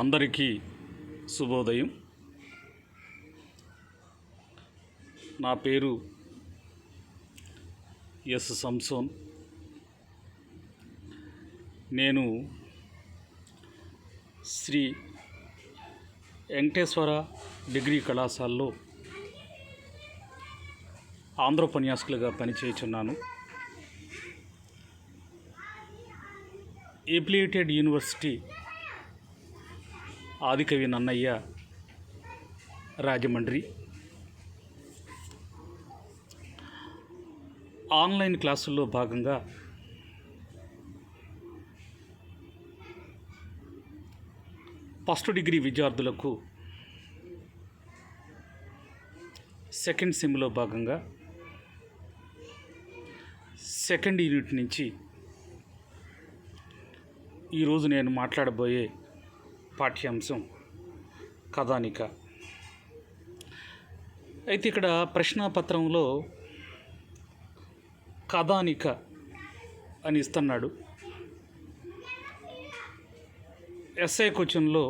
అందరికీ శుభోదయం. నా పేరు ఎస్ సంసోన్. నేను శ్రీ వెంకటేశ్వర డిగ్రీ కళాశాలలో ఆంధ్రోపన్యాసకులుగా పనిచేయుచున్నాను. Affiliated university Adikavi Nannaya Rajahmundry. Online క్లాసుల్లో భాగంగా ఫస్ట్ డిగ్రీ విద్యార్థులకు సెకండ్ సెమ్లో భాగంగా సెకండ్ యూనిట్ నుంచి ఈరోజు నేను మాట్లాడబోయే పాఠ్యాంశం కథానిక. అయితే ఇక్కడ ప్రశ్నాపత్రంలో కథానిక అని ఇస్తున్నాడు. ఎస్ఐ క్వశ్చన్లో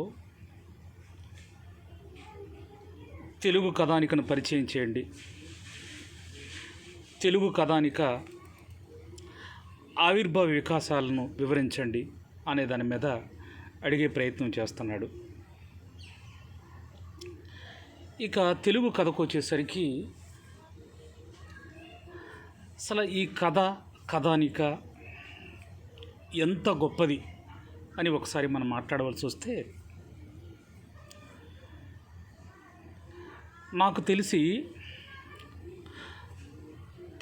తెలుగు కథానికను పరిచయం చేయండి, తెలుగు కథానిక ఆవిర్భావ వికాసాలను వివరించండి అనే దాని మీద అడిగే ప్రయత్నం చేస్తున్నాడు. ఇక తెలుగు కథకు వచ్చేసరికి అసలు ఈ కథానిక ఎంత గొప్పది అని ఒకసారి మనం మాట్లాడవలసి వస్తే, నాకు తెలిసి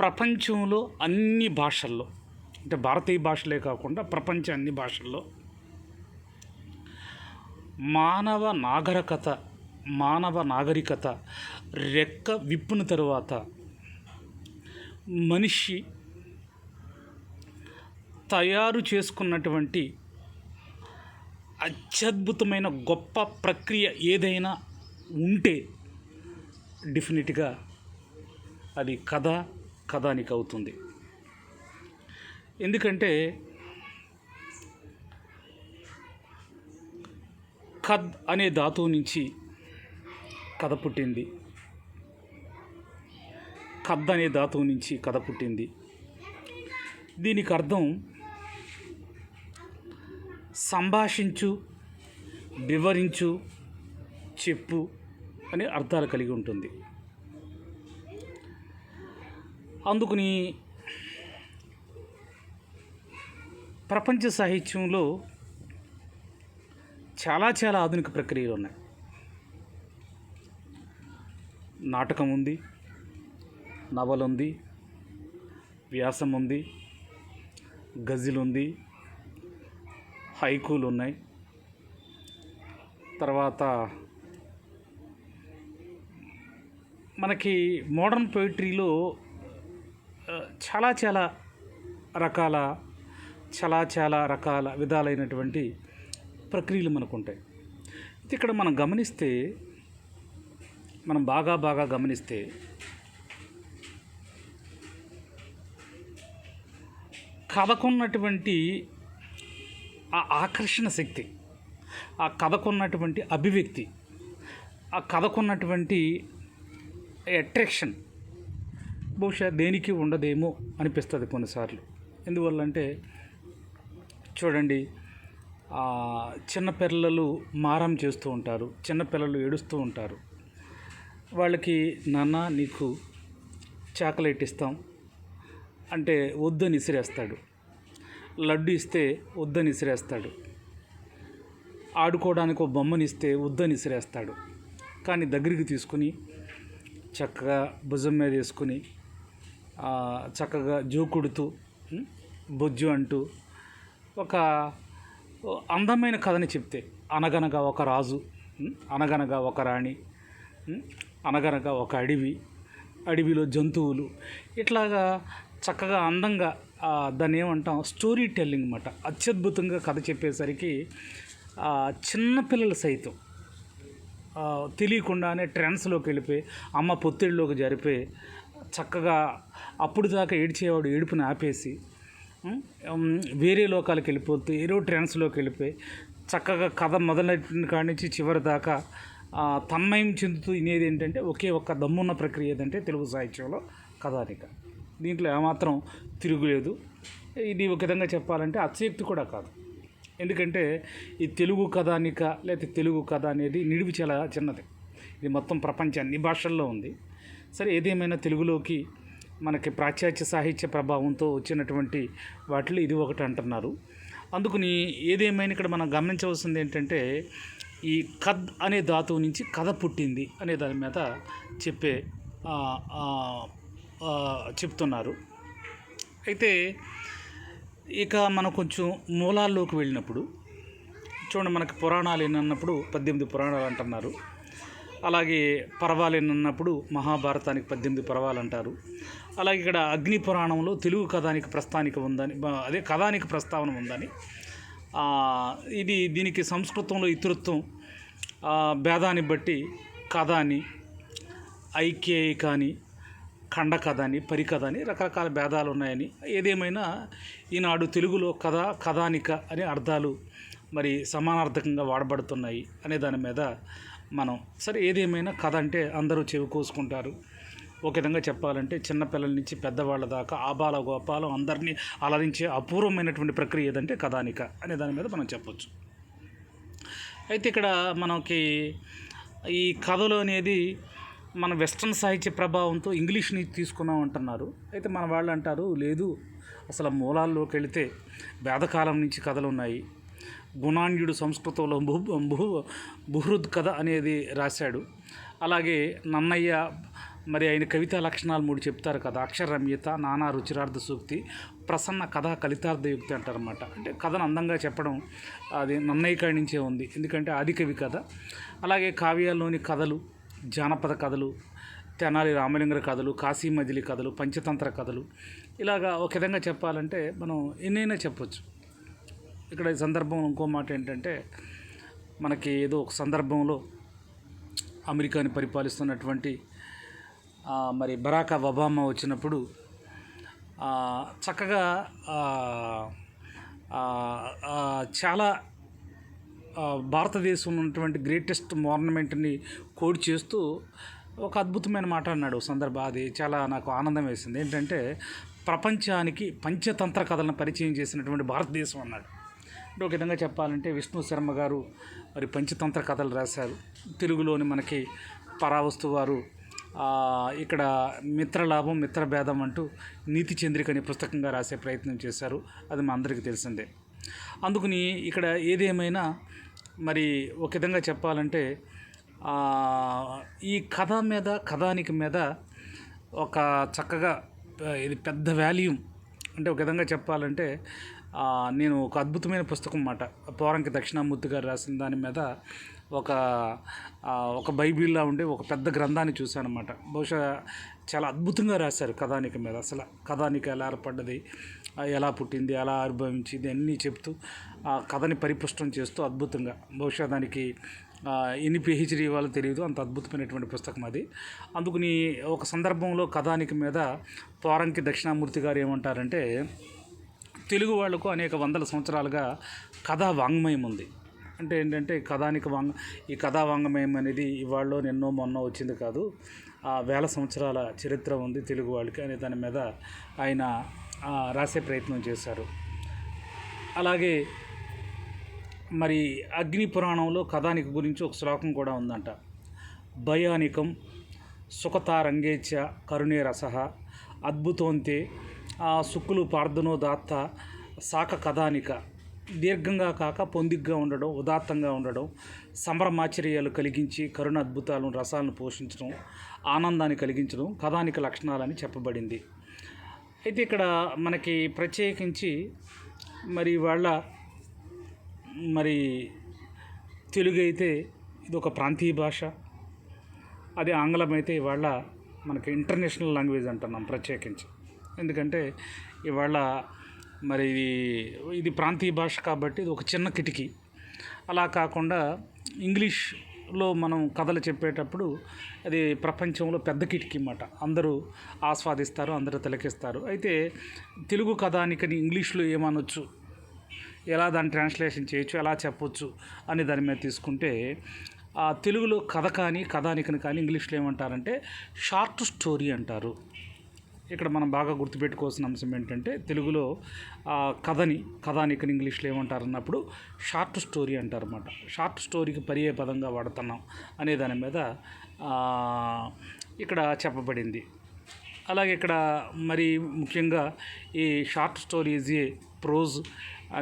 ప్రపంచంలో అన్ని భాషల్లో, అంటే భారతీయ భాషలే కాకుండా ప్రపంచ అన్ని భాషల్లో మానవ నాగరికత రెక్క విప్పున తరువాత మనిషి తయారు చేసుకున్నటువంటి అత్యద్భుతమైన గొప్ప ప్రక్రియ ఏదైనా ఉంటే డెఫినెట్గా అది కథానిక అవుతుంది. ఎందుకంటే ఖద్ అనే ధాతువు నుంచి కథ పుట్టింది. ఖద్ అనే ధాతువు నుంచి కథ పుట్టింది. దీనికి అర్థం సంభాషించు, వివరించు, చెప్పు అనే అర్థాలు కలిగి ఉంటుంది. అందుకని ప్రపంచ సాహిత్యంలో చాలా ఆధునిక ప్రక్రియలు ఉన్నాయి. నాటకం ఉంది, నవల ఉంది, వ్యాసం ఉంది, గజల్ ఉంది, హైకూలు ఉన్నాయి. తర్వాత మనకి మోడర్న్ పోయిటరీలో చాలా రకాల విధాలైనటువంటి ప్రక్రియలు మనకు ఉంటాయి. ఇక్కడ మనం బాగా గమనిస్తే కథకున్నటువంటి ఆ ఆకర్షణ శక్తి, ఆ కథకున్నటువంటి అభివ్యక్తి, ఆ కథకున్నటువంటి అట్రాక్షన్ బహుశా దేనికి ఉండదేమో అనిపిస్తుంది కొన్నిసార్లు. ఎందువల్లంటే చూడండి, చిన్నపిల్లలు మారం చేస్తూ ఉంటారు, చిన్నపిల్లలు ఏడుస్తూ ఉంటారు. వాళ్ళకి నాన్న నీకు చాక్లెట్ ఇస్తాం అంటే వద్దని ఇసిరేస్తాడు, లడ్డు ఇస్తే వద్దని ఇసిరేస్తాడు, ఆడుకోవడానికి ఒక బొమ్మని ఇస్తే వద్దని ఇసిరేస్తాడు. కానీ దగ్గరికి తీసుకుని చక్కగా భుజం మీద వేసుకుని చక్కగా జోకుడుతూ బొజ్జు అంటూ ఒక అందమైన కథని చెప్తే, అనగనగా ఒక రాజు, అనగనగా ఒక రాణి, అనగనగా ఒక అడవిలో జంతువులు, ఇట్లాగా చక్కగా అందంగా దాన్ని ఏమంటాం స్టోరీ టెల్లింగ్ అన్నమాట. అత్యద్భుతంగా కథ చెప్పేసరికి చిన్నపిల్లలు సైతం తెలియకుండానే ట్రాన్స్లోకి వెళ్ళిపోయి అమ్మ పొత్తిళ్ళలోకి జరిపోయి చక్కగా అప్పుడు దాకా ఏడ్చేవాడు ఏడుపుని ఆపేసి వేరే లోకాలకు వెళ్ళిపోతూ ఏరో ట్రాన్స్లోకి వెళ్ళిపోయి చక్కగా కథ మొదలైన కాడి నుంచి చివరి దాకా తన్మయం చెందుతూ ఇనేది ఏంటంటే ఒకే ఒక్క దమ్మున్న ప్రక్రియ ఏదంటే తెలుగు సాహిత్యంలో కథానిక. దీంట్లో ఏమాత్రం తిరుగులేదు. ఇది ఒక విధంగా చెప్పాలంటే అతిశయోక్తి కూడా కాదు. ఎందుకంటే ఈ తెలుగు కథానిక లేకపోతే తెలుగు కథ అనేది నిడివి చాలా చిన్నది. ఇది మొత్తం ప్రపంచం అన్ని భాషల్లో ఉంది. సరే, ఏదేమైనా తెలుగులోకి మనకి పాశ్చాత్య సాహిత్య ప్రభావంతో వచ్చినటువంటి వాటిలో ఇది ఒకటి అంటున్నారు. అందుకని ఏదేమైనా ఇక్కడ మనం గమనించవలసింది ఏంటంటే ఈ కద్ అనే ధాతువు నుంచి కథ పుట్టింది అనే దాని మీద చెప్తున్నారు. అయితే ఇక మనం కొంచెం మూలాల్లోకి వెళ్ళినప్పుడు చూడండి, మనకి పురాణాలు ఏనన్నప్పుడు 18 పురాణాలు అంటున్నారు. అలాగే పర్వాలు ఏనన్నప్పుడు మహాభారతానికి 18 పర్వాలు అంటారు. అలాగే ఇక్కడ అగ్ని పురాణంలో తెలుగు కథానిక ప్రస్తావన ఉందని, అదే కథానిక ప్రస్తావన ఉందని, దీనికి సంస్కృతంలో ఇతరత్వం భేదాన్ని బట్టి కథ అని, ఐక్యేయిక అని, ఖండ కథ అని, పరికథ అని రకరకాల భేదాలు ఉన్నాయని, ఏదేమైనా ఈనాడు తెలుగులో కథానిక అనే అర్థాలు మరి సమానార్థకంగా వాడబడుతున్నాయి అనే దాని మీద మనం సరే, ఏదేమైనా కథ అంటే అందరూ చెవి కోసుకుంటారు. ఒక విధంగా చెప్పాలంటే చిన్నపిల్లల నుంచి పెద్దవాళ్ళ దాకా ఆబాల గోపాలం అందరినీ అలరించే అపూర్వమైనటువంటి ప్రక్రియ ఏదంటే కథానిక అనే దాని మీద మనం చెప్పొచ్చు. అయితే ఇక్కడ మనకి ఈ కథలు అనేది మన వెస్ట్రన్ సాహిత్య ప్రభావంతో ఇంగ్లీష్ని తీసుకున్నాం అంటున్నారు. అయితే మన వాళ్ళు అంటారు లేదు, అసలు మూలాల్లోకి వెళితే వేదకాలం నుంచి కథలు ఉన్నాయి. గుణాండ్యుడు సంస్కృతంలో బుహృద్ కథ అనేది రాశాడు. అలాగే నన్నయ్య మరి ఆయన కవితా లక్షణాలు 3 చెప్తారు కదా, అక్షరరమ్యత, నానా రుచిరార్థ సూక్తి, ప్రసన్న కథ కలితార్థయుక్తి అంటారన్నమాట. అంటే కథను అందంగా చెప్పడం అది నన్నయ్య కాడి నుంచే ఉంది, ఎందుకంటే ఆదికవి కథ. అలాగే కావ్యాల్లోని కథలు, జానపద కథలు, తెనాలి రామలింగర కథలు, కాశీ మజిలీ కథలు, పంచతంత్ర కథలు, ఇలాగా ఒక విధంగా చెప్పాలంటే మనం ఎన్నైనా చెప్పొచ్చు. ఇక్కడ ఈ సందర్భంలో ఇంకో మాట ఏంటంటే, మనకి ఏదో ఒక సందర్భంలో అమెరికాని పరిపాలిస్తున్నటువంటి మరి బరాక్ ఒబామా వచ్చినప్పుడు చక్కగా చాలా భారతదేశంలో ఉన్నటువంటి గ్రేటెస్ట్ మోర్నమెంట్ని కోడ్ చేస్తూ ఒక అద్భుతమైన మాట అన్నాడు సందర్భం. అది చాలా నాకు ఆనందం వేసింది. ఏంటంటే ప్రపంచానికి పంచతంత్ర కథలను పరిచయం చేసినటువంటి భారతదేశం అన్నాడు. అంటే ఒక విధంగా చెప్పాలంటే విష్ణు శర్మ గారు మరి పంచతంత్ర కథలు రాశారు. తెలుగులోని మనకి పరావస్తు వారు ఇక్కడ మిత్రలాభం మిత్రభేదం అంటూ నీతి చంద్రిక అనే పుస్తకంగా రాసే ప్రయత్నం చేశారు. అది మా అందరికీ తెలిసిందే. అందుకని ఇక్కడ ఏదేమైనా మరి ఒక విధంగా చెప్పాలంటే ఈ కథ మీద కథానిక మీద ఒక చక్కగా ఇది పెద్ద వాల్యూమ్. అంటే ఒక విధంగా చెప్పాలంటే నేను ఒక అద్భుతమైన పుస్తకం అన్నమాట, పోరంకి దక్షిణామూర్తి గారు రాసిన దాని మీద ఒక బైబిల్లా ఉండే ఒక పెద్ద గ్రంథాన్ని చూశాను అన్నమాట. బహుశా చాలా అద్భుతంగా రాశారు కథానిక మీద. అసలు కథానిక ఎలా ఏర్పడ్డది, ఎలా పుట్టింది, ఎలా ఆవిర్భవించింది అన్నీ చెప్తూ ఆ కథని పరిపుష్టం చేస్తూ అద్భుతంగా, బహుశా దానికి ఎన్ని పిహెచ్డీ వాళ్ళు తెలియదు, అంత అద్భుతమైనటువంటి పుస్తకం అది. అందుకని ఒక సందర్భంలో కథానిక మీద పోరంకి దక్షిణామూర్తి గారు ఏమంటారంటే, తెలుగు వాళ్లకు అనేక వందల సంవత్సరాలుగా కథా వాంగ్మయం ఉంది. అంటే ఏంటంటే ఈ కథా వాంగ్మయం అనేది ఇవాళలో నిన్నో మొన్నో వచ్చింది కాదు, వేల సంవత్సరాల చరిత్ర ఉంది తెలుగు వాళ్ళకి అనే దాని మీద ఆయన రాసే ప్రయత్నం చేశారు. అలాగే మరి అగ్ని పురాణంలో కథానిక గురించి ఒక శ్లోకం కూడా ఉందంట. భయానికం సుఖతారంగేచ్చ కరుణే రసః అద్భుతోంతే సుక్కులు పార్దునో దాత్త శాఖ కథానిక. దీర్ఘంగా కాక పొందిగ్గా ఉండడం, ఉదాత్తంగా ఉండడం, సంభ్రమాశ్చర్యాలు కలిగించి కరుణ అద్భుతాలను రసాలను పోషించడం, ఆనందాన్ని కలిగించడం కథానిక లక్షణాలని చెప్పబడింది. అయితే ఇక్కడ మనకి ప్రత్యేకించి మరి వాళ్ళ మరి తెలుగు అయితే ఇది ఒక ప్రాంతీయ భాష, అదే ఆంగ్లం అయితే ఇవాళ మనకి ఇంటర్నేషనల్ లాంగ్వేజ్ అంటున్నాం ప్రత్యేకించి. ఎందుకంటే ఇవాళ మరి ఇది ప్రాంతీయ భాష కాబట్టి ఇది ఒక చిన్న కిటికీ. అలా కాకుండా ఇంగ్లీష్ ఇంగ్లీష్లో మనం కథలు చెప్పేటప్పుడు అది ప్రపంచంలో పెద్ద కిటికీ అన్నమాట. అందరూ ఆస్వాదిస్తారు, అందరూ తిలకిస్తారు. అయితే తెలుగు కథానికని ఇంగ్లీష్లో ఏమనొచ్చు, ఎలా దాన్ని ట్రాన్స్లేషన్ చేయొచ్చు, ఎలా చెప్పొచ్చు అని దాని మీద తీసుకుంటే తెలుగులో కథ కానీ కథానికని కానీ ఇంగ్లీష్లో ఏమంటారంటే షార్ట్ స్టోరీ అంటారు. ఇక్కడ మనం బాగా గుర్తుపెట్టుకోవాల్సిన అంశం ఏంటంటే తెలుగులో కథానికని ఇంగ్లీష్లో ఏమంటారు అన్నప్పుడు షార్ట్ స్టోరీ అంటారు అన్నమాట. షార్ట్ స్టోరీకి పర్యాయ పదంగా వాడుతున్నాం అనే దాని మీద ఇక్కడ చెప్పబడింది. అలాగే ఇక్కడ మరి ముఖ్యంగా ఈ short story is a prose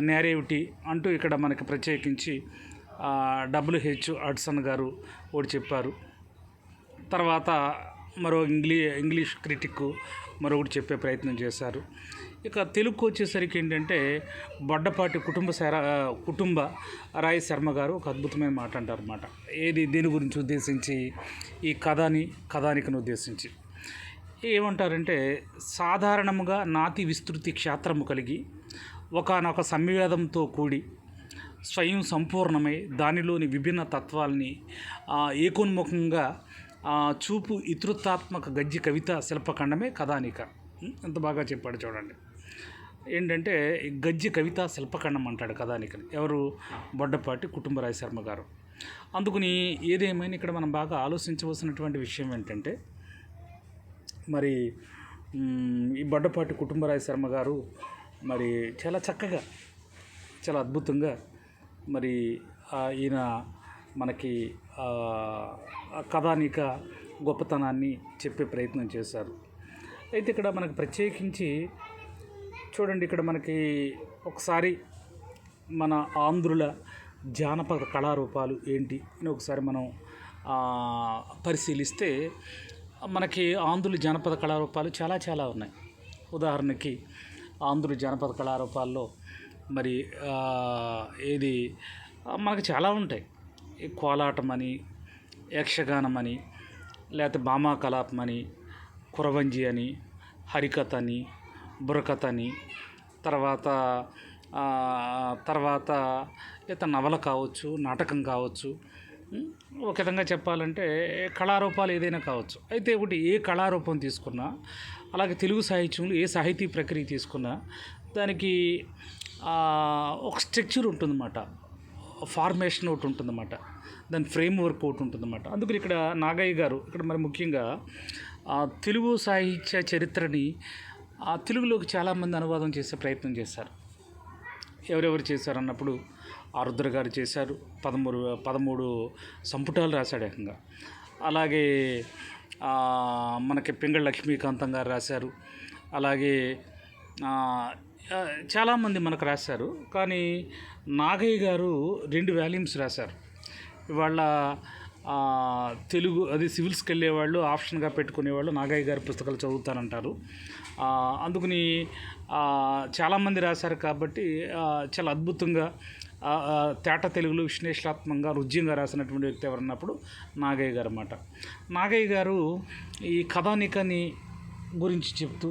narrativity అంటూ ఇక్కడ మనకి ప్రత్యేకించి W.H. హడ్సన్ గారు ఒకటి చెప్పారు. తర్వాత మరో ఇంగ్లీష్ క్రిటిక్ మరొకటి చెప్పే ప్రయత్నం చేశారు. ఇక తెలుగుకు వచ్చేసరికి ఏంటంటే బొడ్డపాటి కుటుంబ రాయ్ శర్మ గారు ఒక అద్భుతమైన మాట అంటారు అన్నమాట. దేని గురించి ఉద్దేశించి, ఈ కథానికను ఉద్దేశించి ఏమంటారంటే, సాధారణముగా నాతి విస్తృతి క్షేత్రము కలిగి ఒకానొక సంవేదంతో కూడి స్వయం సంపూర్ణమై దానిలోని విభిన్న తత్వాల్ని ఏకోన్ముఖంగా చూపు ఇతృత్వాత్మక గద్య కవిత శిల్పఖండమే కథానిక. ఎంత బాగా చెప్పాడు చూడండి. ఏంటంటే గద్య కవిత శిల్పఖండం అంటాడు కథానికని. ఎవరు? బొడ్డపాటి కుటుంబరాయ శర్మ గారు. అందుకని ఏదేమైనా ఇక్కడ మనం బాగా ఆలోచించవలసినటువంటి విషయం ఏంటంటే, మరి ఈ బొడ్డపాటి కుటుంబరాయ శర్మ గారు మరి చాలా చక్కగా, చాలా అద్భుతంగా మరి ఈయన మనకి కథానిక గొప్పతనాన్ని చెప్పే ప్రయత్నం చేశారు. అయితే ఇక్కడ మనకు ప్రత్యేకించి చూడండి, ఇక్కడ మనకి ఒకసారి మన ఆంధ్రుల జానపద కళారూపాలు ఏంటి అని ఒకసారి మనం పరిశీలిస్తే మనకి ఆంధ్రుల జానపద కళారూపాలు చాలా ఉన్నాయి. ఉదాహరణకి ఆంధ్రుల జానపద కళారూపాల్లో మరి ఏది మనకు చాలా ఉంటాయి. కోలాటం అని, యక్షగానం అని, లేకపోతే భామా కలాపం అని, కురవంజి అని, హరికథ అని, బుర్రకథ అని, తర్వాత లేదా నవల కావచ్చు, నాటకం కావచ్చు, ఒక విధంగా చెప్పాలంటే కళారూపాలు ఏదైనా కావచ్చు. అయితే ఒకటి ఏ కళారూపం తీసుకున్నా, అలాగే తెలుగు సాహిత్యంలో ఏ సాహితీ ప్రక్రియ తీసుకున్నా దానికి ఒక స్ట్రక్చర్ ఉంటుందన్నమాట, ఫార్మేషన్ ఒకటి ఉంటుందన్నమాట, దాని ఫ్రేమ్ వర్క్ ఒకటి ఉంటుందన్నమాట. అందుకని ఇక్కడ నాగయ్య గారు ఇక్కడ మరి ముఖ్యంగా తెలుగు సాహిత్య చరిత్రని తెలుగులోకి చాలామంది అనువాదం చేసే ప్రయత్నం చేశారు. ఎవరెవరు చేశారు అన్నప్పుడు ఆరుద్ర గారు చేశారు. 13 సంపుటాలు రాశాడు ఏకంగా. అలాగే మనకి పింగళ లక్ష్మీకాంతం గారు రాశారు. అలాగే చాలామంది మనకు రాశారు. కానీ నాగయ్య గారు 2 వాల్యూమ్స్ రాశారు. ఇవాళ తెలుగు అది సివిల్స్కి వెళ్ళేవాళ్ళు ఆప్షన్గా పెట్టుకునేవాళ్ళు నాగయ్య గారి పుస్తకాలు చదువుతారంటారు. అందుకని చాలామంది రాశారు కాబట్టి చాలా అద్భుతంగా తేట తెలుగులో విశ్లేషణాత్మకంగా రుజ్యంగా రాసినటువంటి వ్యక్తి ఎవరన్నప్పుడు నాగయ్య గారు అన్నమాట. నాగయ్య గారు ఈ కథానికని గురించి చెప్తూ,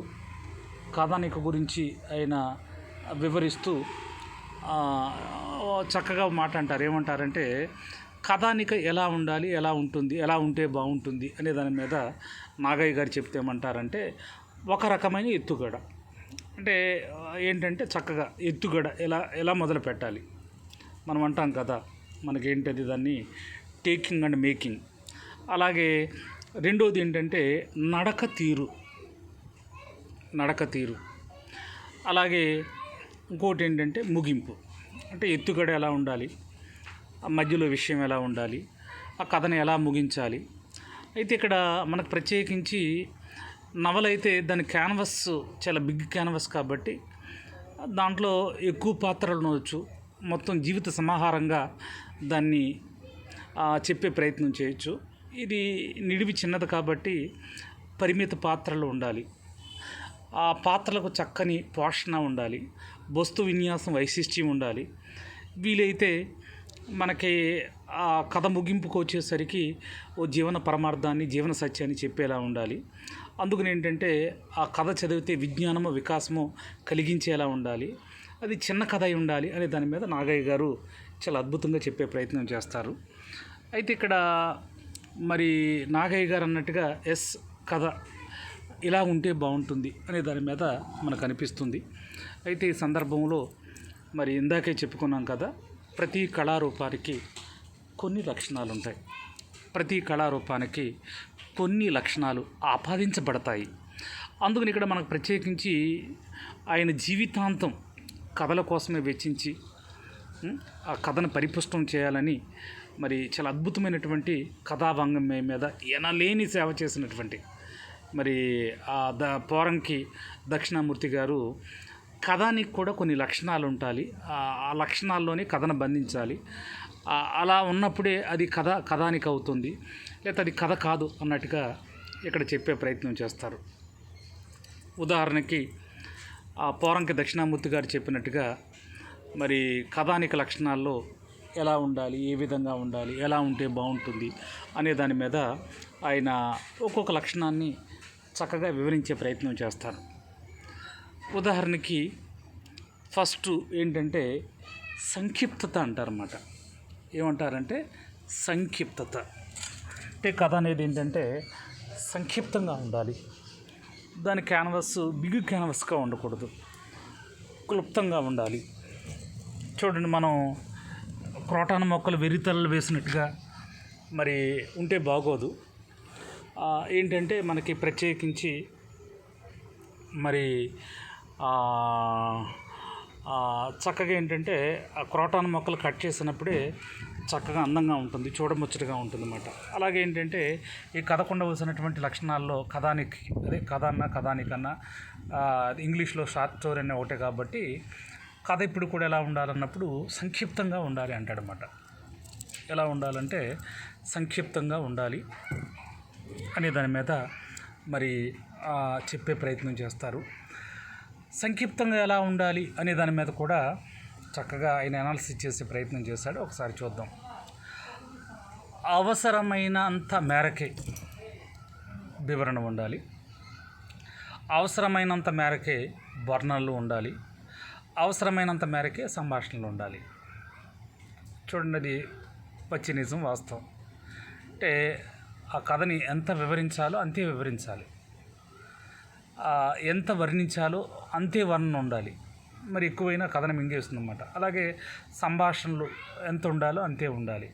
కథానిక గురించి ఆయన వివరిస్తూ చక్కగా మాట అంటారు. ఏమంటారంటే, కథానిక ఎలా ఉండాలి, ఎలా ఉంటుంది, ఎలా ఉంటే బాగుంటుంది అనే దాని మీద నాగయ్య గారు చెప్తే ఏమంటారంటే, ఒక రకమైన ఎత్తుగడ. అంటే ఏంటంటే చక్కగా ఎత్తుగడ ఎలా మొదలు పెట్టాలి. మనం అంటాం కదా, మనకేంటది దాన్ని టేకింగ్ అండ్ మేకింగ్. అలాగే రెండోది ఏంటంటే నడక తీరు. అలాగే ఇంకోటి ఏంటంటే ముగింపు. అంటే ఎత్తుగడ ఎలా ఉండాలి, మధ్యలో విషయం ఎలా ఉండాలి, ఆ కథను ఎలా ముగించాలి. అయితే ఇక్కడ మనకు ప్రత్యేకించి నవల అయితే దాని క్యాన్వస్ చాలా బిగ్ క్యాన్వస్ కాబట్టి దాంట్లో ఎక్కువ పాత్రలు ఉండవచ్చు. మొత్తం జీవిత సమాహారంగా దాన్ని చెప్పే ప్రయత్నం చేయొచ్చు. ఇది నిడివి చిన్నది కాబట్టి పరిమిత పాత్రలు ఉండాలి. ఆ పాత్రలకు చక్కని పోషణ ఉండాలి, వస్తు విన్యాసం వైశిష్ట్యం ఉండాలి. వీలైతే మనకి ఆ కథ ముగింపుకు వచ్చేసరికి ఓ జీవన పరమార్థాన్ని, జీవన సత్యాన్ని చెప్పేలా ఉండాలి. అందుకని ఏంటంటే ఆ కథ చదివితే విజ్ఞానము వికాసము కలిగించేలా ఉండాలి. అది చిన్న కథ అయి ఉండాలి అనే దాని మీద నాగయ్య గారు చాలా అద్భుతంగా చెప్పే ప్రయత్నం చేస్తారు. అయితే ఇక్కడ మరి నాగయ్య గారు అన్నట్టుగా కథ ఇలా ఉంటే బాగుంటుంది అనే దాని మీద మనకు అనిపిస్తుంది. అయితే ఈ సందర్భంలో మరి ఇందాకే చెప్పుకున్నాం కదా, ప్రతి కళారూపానికి కొన్ని లక్షణాలు ఉంటాయి. ప్రతి కళారూపానికి కొన్ని లక్షణాలు ఆపాదించబడతాయి. అందుకని ఇక్కడ మనకు ప్రత్యేకించి ఆయన జీవితాంతం కథల కోసమే వెచ్చించి ఆ కథను పరిపుష్టం చేయాలని మరి చాలా అద్భుతమైనటువంటి కథాభంగం మీద ఎనలేని సేవ చేసినటువంటి మరి పోరంకి దక్షిణామూర్తి గారు కథానికి కూడా కొన్ని లక్షణాలు ఉండాలి. ఆ లక్షణాల్లోనే కథను బంధించాలి. అలా ఉన్నప్పుడే అది కథానికి అవుతుంది, లేకపోతే అది కథ కాదు అన్నట్టుగా ఇక్కడ చెప్పే ప్రయత్నం చేస్తారు. ఉదాహరణకి పోరంకి దక్షిణామూర్తి గారు చెప్పినట్టుగా మరి కథానిక లక్షణాల్లో ఎలా ఉండాలి, ఏ విధంగా ఉండాలి, ఎలా ఉంటే బాగుంటుంది అనే దాని మీద ఆయన ఒక్కొక్క లక్షణాన్ని చక్కగా వివరించే ప్రయత్నం చేస్తారు. ఉదాహరణకి ఫస్ట్ ఏంటంటే సంక్షిప్తత అంటారన్నమాట. ఏమంటారంటే సంక్షిప్తత అంటే కథ అనేది ఏంటంటే సంక్షిప్తంగా ఉండాలి. దాని క్యాన్వాస్ బిగ్ క్యాన్వాస్గా ఉండకూడదు, క్లుప్తంగా ఉండాలి. చూడండి, మనం క్రోటాన్ మొక్కలు వెర్రితలలు వేసినట్టుగా మరి ఉంటే బాగోదు. ఏంటంటే మనకి ప్రత్యేకించి మరి చక్కగా ఏంటంటే ఆ క్రోటాన్ మొక్కలు కట్ చేసినప్పుడే చక్కగా అందంగా ఉంటుంది, చూడముచ్చటగా ఉంటుంది అన్నమాట. అలాగే ఏంటంటే ఈ కథకు ఉండవలసినటువంటి లక్షణాల్లో కథానికి, అదే కథానికన్నా ఇంగ్లీష్లో షార్ట్ స్టోరీ అనే ఒకటే కాబట్టి కథ ఇప్పుడు కూడా ఎలా ఉండాలన్నప్పుడు సంక్షిప్తంగా ఉండాలి అంటాడనమాట. ఎలా ఉండాలంటే సంక్షిప్తంగా ఉండాలి అనే దాని మీద మరి చెప్పే ప్రయత్నం చేస్తారు. సంక్షిప్తంగా ఎలా ఉండాలి అనే దాని మీద కూడా చక్కగా ఆయన అనాలిసిస్ చేసే ప్రయత్నం చేశాడు. ఒకసారి చూద్దాం. అవసరమైనంత మేరకే వివరణ ఉండాలి, అవసరమైనంత మేరకే వర్ణనలు ఉండాలి, అవసరమైనంత మేరకే సంభాషణలు ఉండాలి. చూడండి, అది పచ్చి నిజం, వాస్తవం. అంటే ఆ కథని ఎంత వివరించాలో అంతే వివరించాలి, ఎంత వర్ణించాలో అంతే వర్ణన ఉండాలి. మరి ఎక్కువైనా కథను మింగేస్తుంది అన్నమాట. అలాగే సంభాషణలు ఎంత ఉండాలో అంతే ఉండాలి.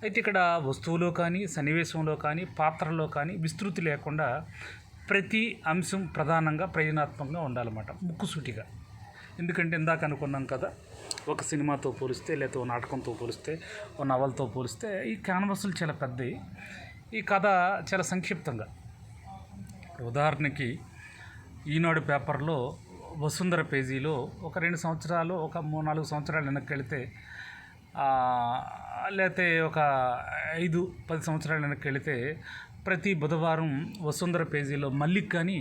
అయితే ఇక్కడ వస్తువులో కానీ, సన్నివేశంలో కానీ, పాత్రలో కానీ విస్తృతి లేకుండా ప్రతి అంశం ప్రధానంగా ప్రయోజనాత్మకంగా ఉండాలన్నమాట, ముక్కుసూటిగా. ఎందుకంటే ఇందాక అనుకున్నాం కదా, ఒక సినిమాతో పోలిస్తే, లేకపోతే ఓ నాటకంతో పోలిస్తే, ఓ నవలతో పోలిస్తే ఈ క్యాన్వాసులు చాలా పెద్దవి, ఈ కథ చాలా సంక్షిప్తంగా. ఉదాహరణకి ఈనాడు పేపర్లో వసుంధర పేజీలో ఒక 2 సంవత్సరాలు, ఒక 3-4 సంవత్సరాలు వెనక్కి వెళితే, లేకపోతే ఒక 5-10 సంవత్సరాలు వెనక్కి వెళితే ప్రతి బుధవారం వసుంధర పేజీలో మల్లిక్ అని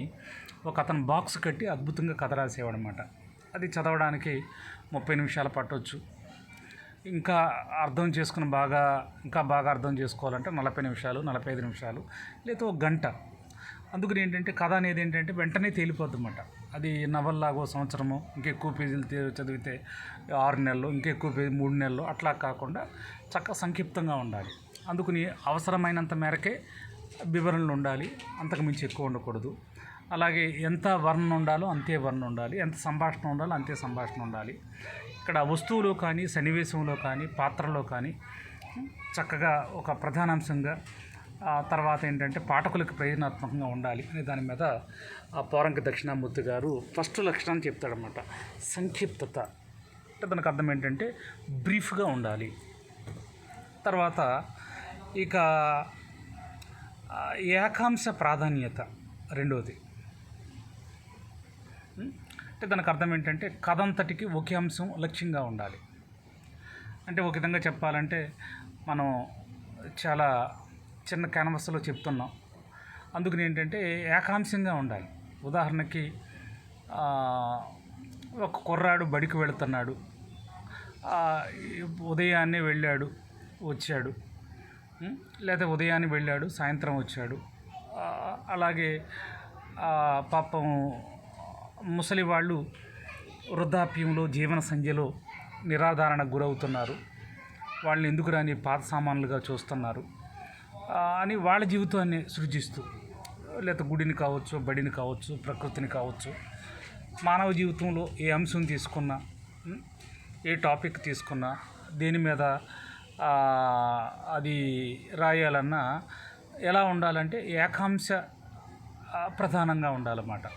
ఒక అతను బాక్స్ కట్టి అద్భుతంగా కథ రాసేవాడు అనమాట. అది చదవడానికి 30 నిమిషాలు పట్టవచ్చు. ఇంకా బాగా అర్థం చేసుకోవాలంటే 40 నిమిషాలు, 45 నిమిషాలు, లేదా ఒక గంట. అందుకని ఏంటంటే కథ అనేది ఏంటంటే వెంటనే తేలిపోద్ది అన్నమాట. అది నవల్లాగో సంవత్సరము, ఇంకెక్కువ పేజీలు చదివితే 6 నెలలు, ఇంకెక్కువ పేజీ 3 నెలలు, అట్లా కాకుండా చక్కగా సంక్షిప్తంగా ఉండాలి. అందుకని అవసరమైనంత మేరకే వివరణలు ఉండాలి, అంతకు మించి ఎక్కువ ఉండకూడదు. అలాగే ఎంత వర్ణన ఉండాలో అంతే వర్ణన ఉండాలి, ఎంత సంభాషణ ఉండాలో అంతే సంభాషణ ఉండాలి. ఇక్కడ వస్తువులో కానీ, సన్నివేశంలో కానీ, పాత్రలో కానీ చక్కగా ఒక ప్రధానాంశంగా, తర్వాత ఏంటంటే పాఠకులకు ప్రయోజనాత్మకంగా ఉండాలి అనే దాని మీద పోరంకి దక్షిణామూర్తి గారు ఫస్ట్ లక్షణాన్ని చెప్తాడనమాట, సంక్షిప్తత. అంటే దానికి అర్థం ఏంటంటే బ్రీఫ్గా ఉండాలి. తర్వాత ఇక ఏకాంశ ప్రాధాన్యత రెండవది. అంటే దానికి అర్థం ఏంటంటే కథ అంతటికి ఒకే అంశం లక్ష్యంగా ఉండాలి. అంటే ఒక విధంగా చెప్పాలంటే మనం చాలా చిన్న క్యాన్వాస్లో చెప్తున్నాం, అందుకని ఏంటంటే ఏకాంశంగా ఉండాలి. ఉదాహరణకి ఒక కుర్రాడు బడికి వెళుతున్నాడు, ఉదయాన్నే వెళ్ళాడు వచ్చాడు, లేదా ఉదయాన్నే వెళ్ళాడు సాయంత్రం వచ్చాడు. అలాగే పాపం ముసలి వాళ్ళు వృద్ధాప్యంలో జీవన సంధ్యలో నిరాధారణకు గురవుతున్నారు. వాళ్ళని ఎందుకు రాని పాత సామాన్లుగా చూస్తున్నారు అని వాళ్ళ జీవితాన్ని సృజిస్తూ, లేకపోతే గుడిని కావచ్చు, బడిని కావచ్చు, ప్రకృతిని కావచ్చు, మానవ జీవితంలో ఏ అంశం తీసుకున్నా, ఏ టాపిక్ తీసుకున్నా, దేని మీద అది రాయాలన్నా ఎలా ఉండాలంటే ఏకాంశ ప్రధానంగా ఉండాలన్నమాట.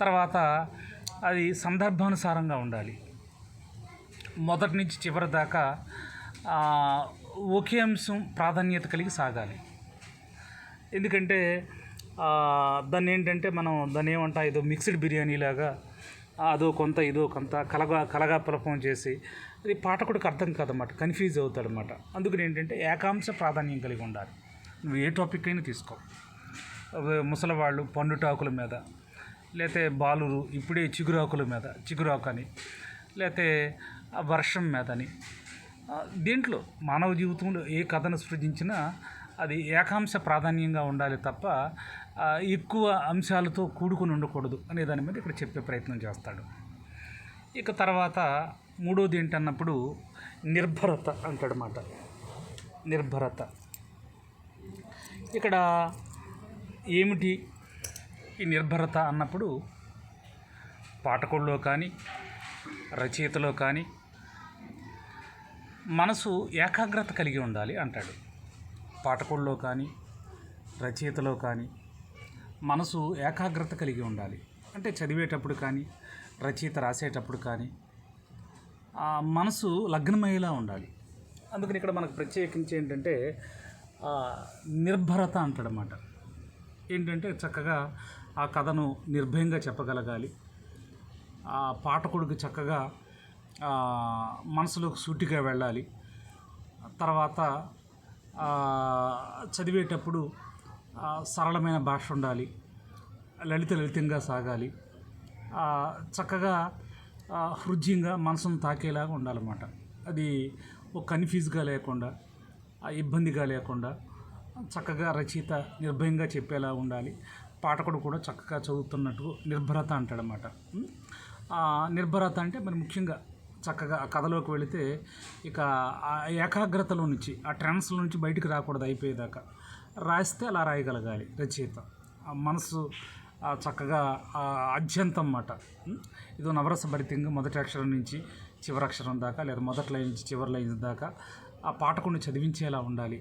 తర్వాత అది సందర్భానుసారంగా ఉండాలి. మొదటి నుంచి చివరి దాకా ఒకే అంశం ప్రాధాన్యత కలిగి సాగాలి. ఎందుకంటే దాన్ని ఏంటంటే మనం దాన్ని ఏమంటా ఏదో మిక్స్డ్ బిర్యానీ లాగా అదో కొంత ఇదో కొంత కలగాపులపం చేసి అది పాఠకుడికి అర్థం కాదన్నమాట, కన్ఫ్యూజ్ అవుతాడనమాట. అందుకని ఏంటంటే ఏకాంశ ప్రాధాన్యం కలిగి ఉండాలి. నువ్వు ఏ టాపిక్ అయినా తీసుకో, ముసలివాళ్ళు పండుటాకుల మీద, లేకపోతే బాలురు ఇప్పుడే చిగురాకు అని, లేకపోతే వర్షం మీదని, దీంట్లో మానవ జీవితంలో ఏ కథను సృజించినా అది ఏకాంశ ప్రాధాన్యంగా ఉండాలి తప్ప ఎక్కువ అంశాలతో కూడుకుని ఉండకూడదు అనే దాని మీద ఇక్కడ చెప్పే ప్రయత్నం చేస్తాడు. ఇక తర్వాత మూడోది ఏంటన్నప్పుడు నిర్భరత అంటాడనమాట. నిర్భరత ఇక్కడ ఏమిటి ఈ నిర్భరత అన్నప్పుడు, పాఠకుల్లో కానీ రచయితలో కానీ మనసు ఏకాగ్రత కలిగి ఉండాలి అంటాడు. పాఠకుల్లో కానీ రచయితలో కానీ మనసు ఏకాగ్రత కలిగి ఉండాలి. అంటే చదివేటప్పుడు కానీ రచయిత రాసేటప్పుడు కానీ మనసు లగ్నమయ్యేలా ఉండాలి. అందుకని ఇక్కడ మనకు ప్రత్యేకించి ఏంటంటే నిర్భరత అంటాడనమాట. ఏంటంటే చక్కగా ఆ కథను నిర్భయంగా చెప్పగలగాలి, ఆ పాఠకుడికి చక్కగా మనసులోకి సూటిగా వెళ్ళాలి. తర్వాత చదివేటప్పుడు సరళమైన భాష ఉండాలి, లలితంగా సాగాలి, చక్కగా హృద్యంగా మనసును తాకేలాగా ఉండాలన్నమాట. అది ఒక కన్ఫ్యూజ్గా లేకుండా, ఇబ్బందిగా లేకుండా చక్కగా రచయిత నిర్భయంగా చెప్పేలా ఉండాలి. పాఠకుడు కూడా చక్కగా చదువుతున్నట్టు నిర్భరత అంటాడనమాట. నిర్భరత అంటే మరి ముఖ్యంగా చక్కగా ఆ కథలోకి వెళితే ఇక ఆ ఏకాగ్రతలో నుంచి, ఆ ట్రాన్స్లో నుంచి బయటికి రాకూడదు. అయిపోయేదాకా రాస్తే అలా రాయగలగాలి రచయిత. ఆ మనసు చక్కగా అత్యంతం అన్నమాట. ఇదో నవరసభరితంగా మొదటి అక్షరం నుంచి చివరి అక్షరం దాకా, లేదా మొదటి లైన్ నుంచి చివరి లైన్ దాకా ఆ పాఠకుడిని చదివించేలా ఉండాలి.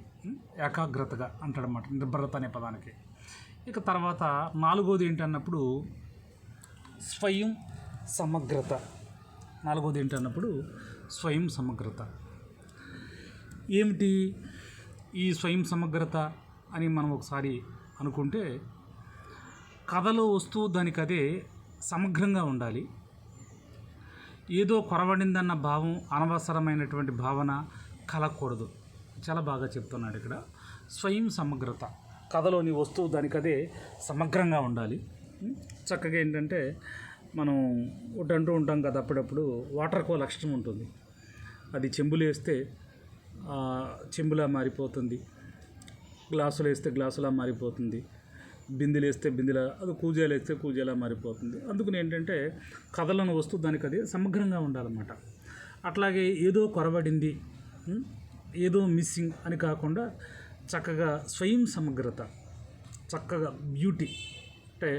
ఏకాగ్రతగా అంటాడన్నమాట నిర్భరత అనే పదానికి. ఇక తర్వాత నాలుగోది ఏంటన్నప్పుడు స్వయం సమగ్రత. స్వయం సమగ్రత ఏమిటి? ఈ స్వయం సమగ్రత అని మనం ఒకసారి అనుకుంటే, కథలో వస్తువు దానికదే సమగ్రంగా ఉండాలి. ఏదో కొరవడిందన్న భావం, అనవసరమైనటువంటి భావన కలగకూడదు. చాలా బాగా చెప్తున్నాడు ఇక్కడ. స్వయం సమగ్రత, కథలోని వస్తువు దానికదే సమగ్రంగా ఉండాలి. చక్కగా ఏంటంటే మనం ఒకటి అంటూ ఉంటాం కదా, అప్పుడప్పుడు వాటర్కో లక్షణం ఉంటుంది. అది చెంబులు వేస్తే చెంబులా మారిపోతుంది, గ్లాసులు వేస్తే గ్లాసులా మారిపోతుంది, బిందెలు వేస్తే బిందెలా, అది కూజాలు వేస్తే కూజాలా మారిపోతుంది. అందుకని ఏంటంటే కథలోని వస్తువు దానికి అది సమగ్రంగా ఉండాలన్నమాట. అట్లాగే ఏదో కొరబడింది, ఏదో మిస్సింగ్ అని కాకుండా చక్కగా స్వయం సమగ్రత, చక్కగా బ్యూటీ. అంటే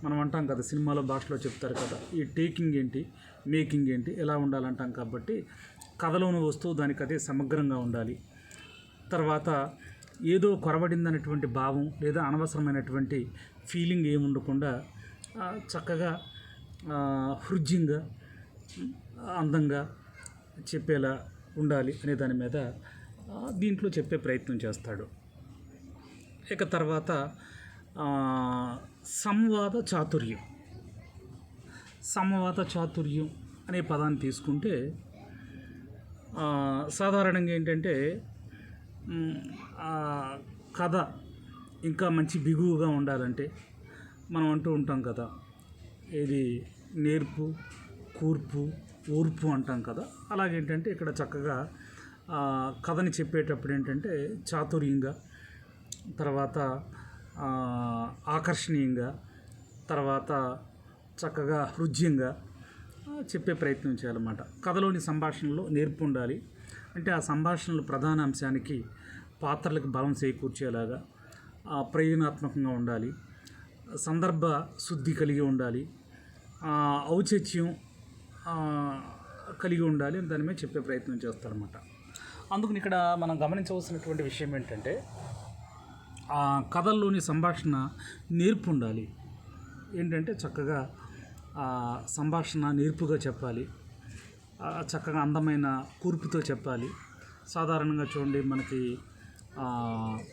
మనం అంటాం కదా, సినిమాలో భాషలో చెప్తారు కదా, ఈ టేకింగ్ ఏంటి, మేకింగ్ ఏంటి, ఎలా ఉండాలంటాం. కాబట్టి కథలోని వస్తువు దానికి అదే సమగ్రంగా ఉండాలి. తర్వాత ఏదో కొరబడిందనేటువంటి భావం లేదా అనవసరమైనటువంటి ఫీలింగ్ ఏమి ఉండకుండా చక్కగా హృద్యంగా అందంగా చెప్పేలా ఉండాలి అనే దాని మీద దీంట్లో చెప్పే ప్రయత్నం చేస్తాడు. ఇక తర్వాత సంవాద చాతుర్యం అనే పదాన్ని తీసుకుంటే సాధారణంగా ఏంటంటే కథ ఇంకా మంచి బిగువుగా ఉండాలంటే మనం అంటూ ఉంటాం కదా, ఇది నేర్పు, కూర్పు, ఓర్పు అంటాం కదా. అలాగేంటంటే ఇక్కడ చక్కగా కథని చెప్పేటప్పుడు ఏంటంటే చాతుర్యంగా, తర్వాత ఆకర్షణీయంగా, తర్వాత చక్కగా హృద్యంగా చెప్పే ప్రయత్నం చేయాలన్నమాట. కథలోని సంభాషణలో నేర్పు ఉండాలి. అంటే ఆ సంభాషణలు ప్రధాన అంశానికి పాత్రలకు బలం చేకూర్చేలాగా ప్రయోజనాత్మకంగా ఉండాలి, సందర్భ శుద్ధి కలిగి ఉండాలి, ఔచిత్యం కలిగి ఉండాలి అని దాని మీద చెప్పే ప్రయత్నం చేస్తారన్నమాట. అందుకని ఇక్కడ మనం గమనించవలసినటువంటి విషయం ఏంటంటే ఆ కథల్లోని సంభాషణ నేర్పు ఉండాలి. ఏంటంటే చక్కగా సంభాషణ నేర్పుగా చెప్పాలి, చక్కగా అందమైన కూర్పుతో చెప్పాలి. సాధారణంగా చూడండి, మనకి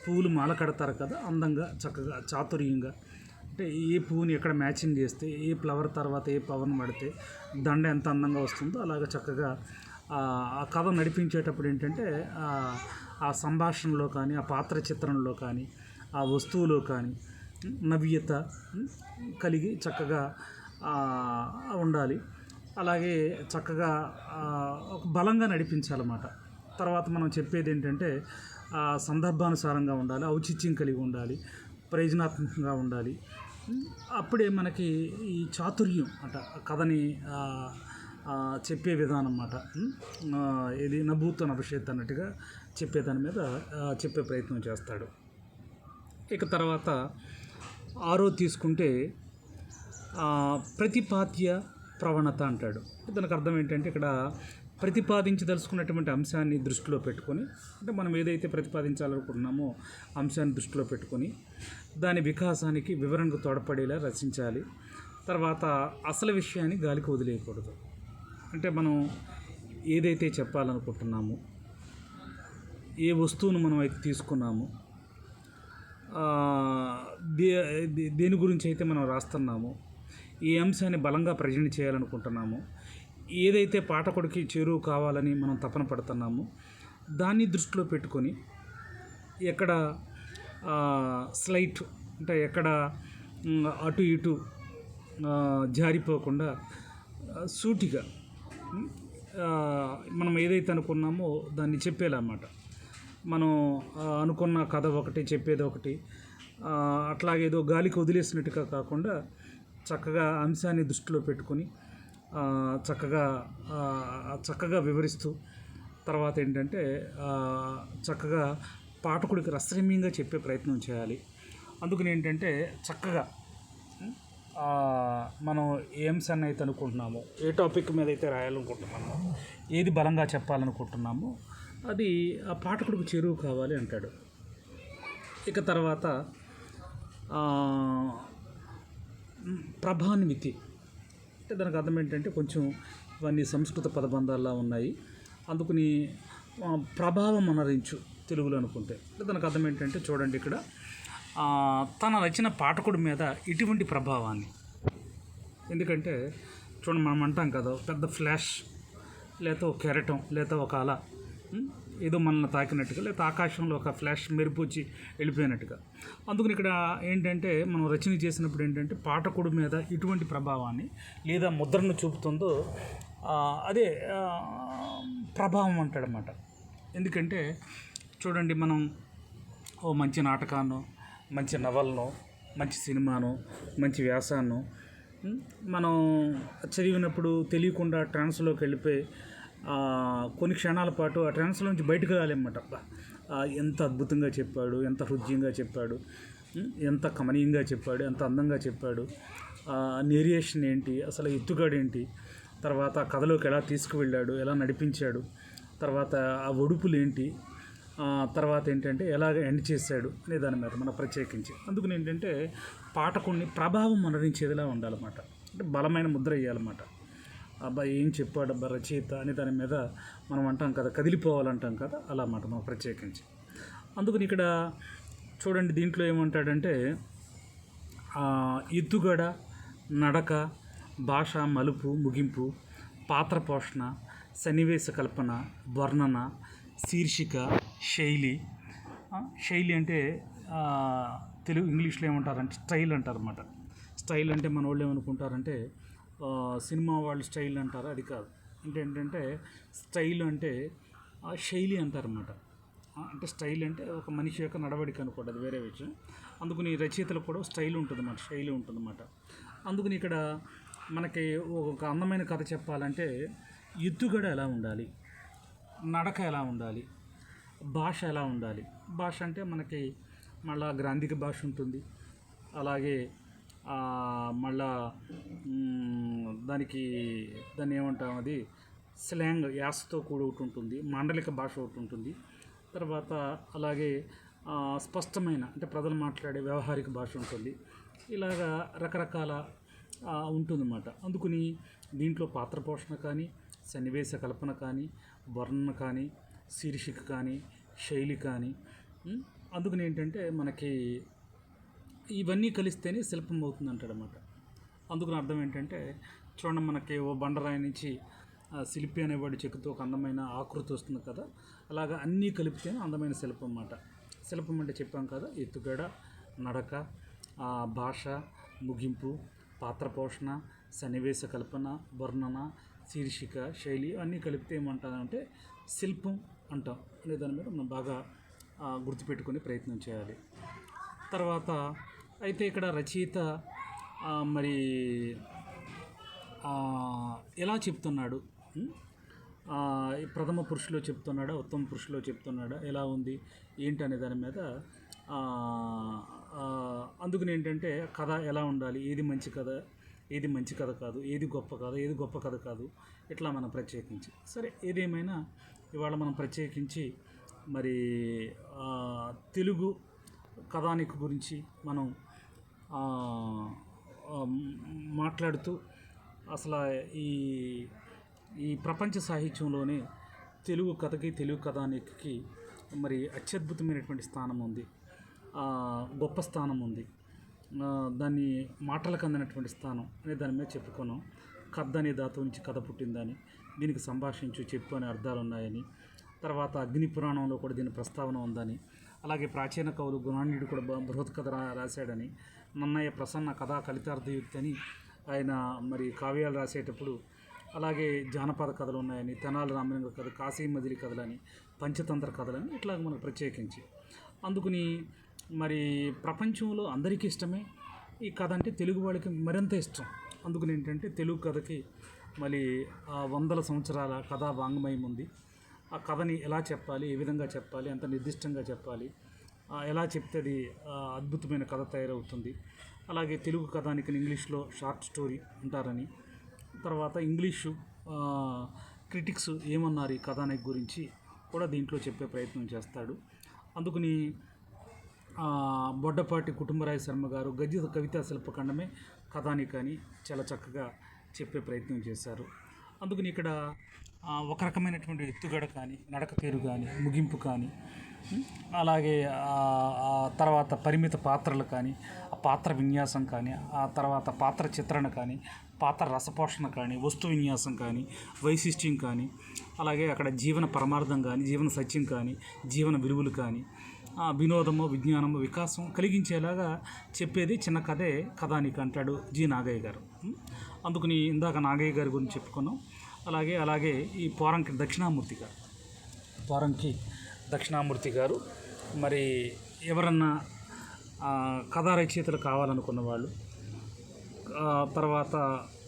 పువ్వులు మాల కడతారు కదా, అందంగా చక్కగా చాతుర్యంగా, అంటే ఏ పువ్వుని ఎక్కడ మ్యాచింగ్ చేస్తే, ఏ ఫ్లవర్ తర్వాత ఏ ఫ్లవర్ని పడితే దండ ఎంత అందంగా వస్తుందో అలాగ చక్కగా ఆ కథ నడిపించేటప్పుడు ఏంటంటే ఆ సంభాషణలో కానీ, ఆ పాత్ర చిత్రంలో కానీ, ఆ వస్తువులో కానీ నవ్యత కలిగి చక్కగా ఉండాలి. అలాగే చక్కగా ఒక బలంగా నడిపించాలన్నమాట. తర్వాత మనం చెప్పేది ఏంటంటే సందర్భానుసారంగా ఉండాలి, ఔచిత్యం కలిగి ఉండాలి, ప్రయోజనాత్మకంగా ఉండాలి. అప్పుడే మనకి ఈ చాతుర్యం అట కథని చెప్పే విధానం అన్నమాట. ఇది నభూతో నభవిష్యత్ అన్నట్టుగా చెప్పేదాని మీద చెప్పే ప్రయత్నం చేస్తాడు. ఇక తర్వాత 6 తీసుకుంటే ప్రతిపాద్య ప్రవణత అంటాడు. దానికి అర్థం ఏంటంటే ఇక్కడ ప్రతిపాదించదలుచుకున్నటువంటి అంశాన్ని దృష్టిలో పెట్టుకొని, అంటే మనం ఏదైతే ప్రతిపాదించాలనుకుంటున్నామో అంశాన్ని దృష్టిలో పెట్టుకొని దాని వికాసానికి వివరణకు తోడ్పడేలా రచించాలి. తర్వాత అసలు విషయాన్ని గాలికి వదిలేయకూడదు. అంటే మనం ఏదైతే చెప్పాలనుకుంటున్నామో, ఏ వస్తువును మనం అయితే తీసుకున్నామో, దేని గురించి అయితే మనం రాస్తున్నామో, ఏ అంశాన్ని బలంగా ప్రజెంట్ చేయాలనుకుంటున్నామో, ఏదైతే పాఠకుడికి చేరువ కావాలని మనం తపన పడుతున్నామో దాన్ని దృష్టిలో పెట్టుకొని ఎక్కడ స్లైట్ అంటే ఎక్కడ అటు ఇటు జారిపోకుండా సూటిగా మనం ఏదైతే అనుకున్నామో దాన్ని చెప్పేలామాట. మనం అనుకున్న కథ ఒకటి, చెప్పేది ఒకటి, అట్లాగేదో గాలికి వదిలేసినట్టుగా కాకుండా చక్కగా అంశాన్ని దృష్టిలో పెట్టుకొని చక్కగా వివరిస్తూ, తర్వాత ఏంటంటే చక్కగా పాఠకుడికి రసరమ్యంగా చెప్పే ప్రయత్నం చేయాలి. అందుకని ఏంటంటే చక్కగా మనం ఏ అంశాన్ని అయితే అనుకుంటున్నామో, ఏ టాపిక్ మీద అయితే రాయాలనుకుంటున్నామో, ఏది బలంగా చెప్పాలనుకుంటున్నామో అది ఆ పాఠకుడికి చేరువ కావాలి అంటాడు. ఇక తర్వాత ప్రభాన్వితి అంటే దానికి అర్థం ఏంటంటే కొంచెం ఇవన్నీ సంస్కృత పదబంధాల్లా ఉన్నాయి. అందుకని ప్రభావం అనరించు తెలుగులో అనుకుంటే. దానికి అర్థం ఏంటంటే చూడండి, ఇక్కడ తన రచన పాఠకుడి మీద ఇటువంటి ప్రభావాన్ని, ఎందుకంటే చూడండి మనం అంటాం కదా, పెద్ద ఫ్లాష్ లేదా ఒక కెరటం లేదా ఒక అల ఏదో మనల్ని తాకినట్టుగా, లేదా ఆకాశంలో ఒక ఫ్లాష్ మెరుపు వచ్చి వెళ్ళిపోయినట్టుగా. అందుకని ఇక్కడ ఏంటంటే మనం రచన చేసినప్పుడు ఏంటంటే పాఠకుడి మీద ఇటువంటి ప్రభావాన్ని లేదా ముద్రను చూపుతుందో అదే ప్రభావం అంటాడనమాట. ఎందుకంటే చూడండి, మనం ఓ మంచి నాటకాన్నో, మంచి నవలను, మంచి సినిమాను, మంచి వ్యాసాన్ని మనం చదివినప్పుడు తెలియకుండా ట్రాన్స్లోకి వెళ్ళిపోయి కొన్ని క్షణాల పాటు ఆ ట్రాన్స్లో నుంచి బయటకు రాలేమన్నమాట. ఎంత అద్భుతంగా చెప్పాడు, ఎంత హృద్యంగా చెప్పాడు, ఎంత కమనీయంగా చెప్పాడు, ఎంత అందంగా చెప్పాడు, నేరియేషన్ ఏంటి, అసలు ఎత్తుగాడు ఏంటి, తర్వాత కథలోకి ఎలా తీసుకువెళ్ళాడు, ఎలా నడిపించాడు, తర్వాత ఆ ఒడుపులు ఏంటి, తర్వాత ఏంటంటే ఎలాగ ఎండ్ చేశాడు అనే దాని మీద మనం ప్రత్యేకించి. అందుకని ఏంటంటే పాఠకుడిని ప్రభావం మనరించేదిలా ఉండాలన్నమాట. అంటే బలమైన ముద్ర వేయాలన్నమాట. అబ్బాయి ఏం చెప్పాడు అబ్బా రచయిత అనే దాని మీద మనం అంటాం కదా, కదిలిపోవాలంటాం కదా, అలా అన్నమాట మనం ప్రత్యేకించి. అందుకని ఇక్కడ చూడండి, దీంట్లో ఏమంటాడంటే ఎత్తుగడ, నడక, భాష, మలుపు, ముగింపు, పాత్ర పోషణ, సన్నివేశ కల్పన, వర్ణన, శీర్షిక, శైలి. శైలి అంటే తెలుగు ఇంగ్లీష్లో ఏమంటారంటే స్టైల్ అంటారన్నమాట. స్టైల్ అంటే మన వాళ్ళు ఏమనుకుంటారంటే సినిమా వాళ్ళు స్టైల్ అంటారు, అది కాదు. ఏంటంటే స్టైల్ అంటే శైలి అంటారన్నమాట. అంటే స్టైల్ అంటే ఒక మనిషి యొక్క నడవడిక అనుకోండి, అది వేరే విషయం. అందుకని రచయితలకు కూడా స్టైల్ ఉంటుందన్నమాట, శైలి ఉంటుందన్నమాట. అందుకని ఇక్కడ మనకి ఒక అందమైన కథ చెప్పాలంటే ఎత్తుగడ ఎలా ఉండాలి, నడక ఎలా ఉండాలి, భాష ఎలా ఉండాలి. భాష అంటే మనకి మళ్ళా గ్రాంధిక భాష ఉంటుంది. అలాగే మళ్ళా దానికి దాన్ని ఏమంటాం, అది స్లాంగ్ యాసతో కూడి ఒకటి ఉంటుంది, మాండలిక భాష ఒకటి ఉంటుంది. తర్వాత అలాగే స్పష్టమైన అంటే ప్రజలు మాట్లాడే వ్యవహారిక భాష ఉంటుంది. ఇలాగా రకరకాల ఉంటుందన్నమాట. అందుకని దీంట్లో పాత్ర పోషణ కానీ, సన్నివేశ కల్పన కానీ, వర్ణన కానీ, శీర్షిక కానీ, శైలి కానీ, అందుకని ఏంటంటే మనకి ఇవన్నీ కలిస్తేనే శిల్పం అవుతుంది అంటాడనమాట. అందుకని అర్థం ఏంటంటే చూడండి, మనకి ఓ బండరాయి నుంచి శిల్పి అనేవాడు చెక్కుతూ ఒక అందమైన ఆకృతి వస్తుంది కదా, అలాగా అన్నీ కలిపితేనే అందమైన శిల్పం అన్నమాట. శిల్పం అంటే చెప్పాం కదా, ఎత్తుగడ, నడక, భాష, ముగింపు, పాత్ర పోషణ, సన్నివేశ కల్పన, వర్ణన, శీర్షిక, శైలి అన్నీ కలిపితే ఏమంటారంటే శిల్పం అంటాం అనే దాని మీద మనం బాగా గుర్తుపెట్టుకునే ప్రయత్నం చేయాలి. తర్వాత అయితే ఇక్కడ రచయిత మరి ఎలా చెప్తున్నాడు, ప్రథమ పురుషులో చెప్తున్నాడా, ఉత్తమ పురుషులో చెప్తున్నాడా, ఎలా ఉంది ఏంటి అనే దాని మీద అందుకని ఏంటంటే కథ ఎలా ఉండాలి, ఏది మంచి కథ, ఏది మంచి కథ కాదు, ఏది గొప్ప కథ, ఏది గొప్ప కథ కాదు, ఇట్లా మనం ప్రత్యేకించి సరే ఏదేమైనా ఇవాళ మనం ప్రత్యేకించి మరి తెలుగు కథానిక గురించి మనం మాట్లాడుతూ అసలు ఈ ఈ ప్రపంచ సాహిత్యంలోనే తెలుగు కథకి, తెలుగు కథానికకి మరి అత్యద్భుతమైనటువంటి స్థానం ఉంది, గొప్ప స్థానం ఉంది. దాన్ని మాటలకు అందినటువంటి స్థానం అనే దాని మీద చెప్పుకున్నాం. కథ అనే ధాతువు నుంచి కథ పుట్టిందని, దీనికి సంభాషించు, చెప్పు అనే అర్థాలు ఉన్నాయని, తర్వాత అగ్ని పురాణంలో కూడా దీని ప్రస్తావన ఉందని, అలాగే ప్రాచీన కవులు గుణాఢ్యుడు కూడా బృహత్ కథ రాశాడని, నన్నయ్య ప్రసన్న కథా కలితార్థయుక్తి అని ఆయన మరి కావ్యాలు రాసేటప్పుడు, అలాగే జానపద కథలు ఉన్నాయని, తెనాలి రామలింగ కథ, కాశీ మజిలీ కథలని, పంచతంత్ర కథలని ఇట్లా మనకు ప్రత్యేకించి. అందుకని మరి ప్రపంచంలో అందరికీ ఇష్టమే ఈ కథ, అంటే తెలుగు వాళ్ళకి మరింత ఇష్టం. అందుకని ఏంటంటే తెలుగు కథకి మళ్ళీ వందల సంవత్సరాల కథా వాంగ్మయం ఉంది. ఆ కథని ఎలా చెప్పాలి, ఏ విధంగా చెప్పాలి, ఎంత నిర్దిష్టంగా చెప్పాలి, ఎలా చెప్తే అది అద్భుతమైన కథ తయారవుతుంది. అలాగే తెలుగు కథానికి ఇంగ్లీష్లో షార్ట్ స్టోరీ అంటారని, తర్వాత ఇంగ్లీషు క్రిటిక్స్ ఏమన్నారు ఈ కథానిక గురించి కూడా దీంట్లో చెప్పే ప్రయత్నం చేస్తాడు. అందుకని బొడ్డపాటి కుటుంబరాయ శర్మ గారు గద్య కవితా శిల్పఖండమే కథానిక అని చాలా చక్కగా చెప్పే ప్రయత్నం చేశారు. అందుకని ఇక్కడ ఒక రకమైనటువంటి ఎత్తుగడ కానీ, నడక తీరు కానీ, ముగింపు కానీ, అలాగే తర్వాత పరిమిత పాత్రలు కానీ, ఆ పాత్ర విన్యాసం కానీ, ఆ తర్వాత పాత్ర చిత్రణ కానీ, పాత్ర రసపోషణ కానీ, వస్తు విన్యాసం కానీ, వైశిష్ట్యం కానీ, అలాగే అక్కడ జీవన పరమార్థం కానీ, జీవన సత్యం కానీ, జీవన విలువలు కానీ, వినోదము, విజ్ఞానము, వికాసం కలిగించేలాగా చెప్పేది చిన్న కథే కథానిక అంటాడు జి నాగయ్య గారు. అందుకని ఇందాక నాగయ్య గారి గురించి చెప్పుకున్నాం. అలాగే ఈ పోరంకి దక్షిణామూర్తి గారు మరి ఎవరన్నా కథా రచయితలు కావాలనుకున్న వాళ్ళు, తర్వాత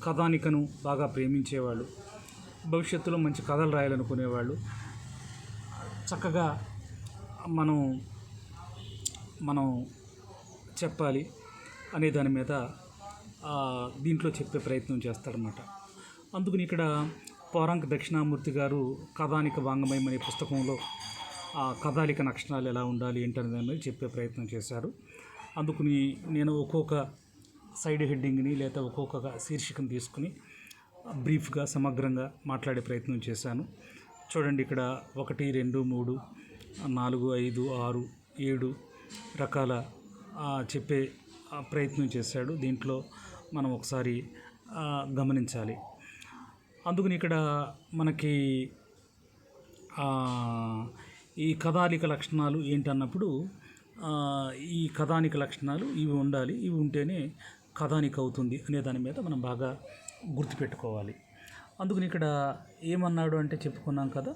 కథానికను బాగా ప్రేమించేవాళ్ళు, భవిష్యత్తులో మంచి కథలు రాయాలనుకునేవాళ్ళు చక్కగా మనం చెప్పాలి అనే దాని మీద దీంట్లో చెప్పే ప్రయత్నం చేస్తాడనమాట. అందుకని ఇక్కడ పోరంక దక్షిణామూర్తి గారు కథానిక వాంగ్మయం అనే పుస్తకంలో కథాలిక లక్షణాలు ఎలా ఉండాలి ఏంటనే దాని మీద చెప్పే ప్రయత్నం చేశారు. అందుకని నేను ఒక్కొక్క సైడ్ హెడ్డింగ్ని లేదా ఒక్కొక్క శీర్షికను తీసుకుని బ్రీఫ్గా సమగ్రంగా మాట్లాడే ప్రయత్నం చేశాను. చూడండి, ఇక్కడ 1, 2, 3, 4, 5, 6, 7 రకాల చెప్పే ప్రయత్నం చేశాడు. దీంట్లో మనం ఒకసారి గమనించాలి. అందుకని ఇక్కడ మనకి ఈ కథాలిక లక్షణాలు ఏంటన్నప్పుడు ఈ కథానిక లక్షణాలు ఇవి ఉండాలి, ఇవి ఉంటేనే కథానిక అవుతుంది అనే దాని మీద మనం బాగా గుర్తుపెట్టుకోవాలి. అందుకని ఇక్కడ ఏమన్నాడు అంటే చెప్పుకున్నాం కదా,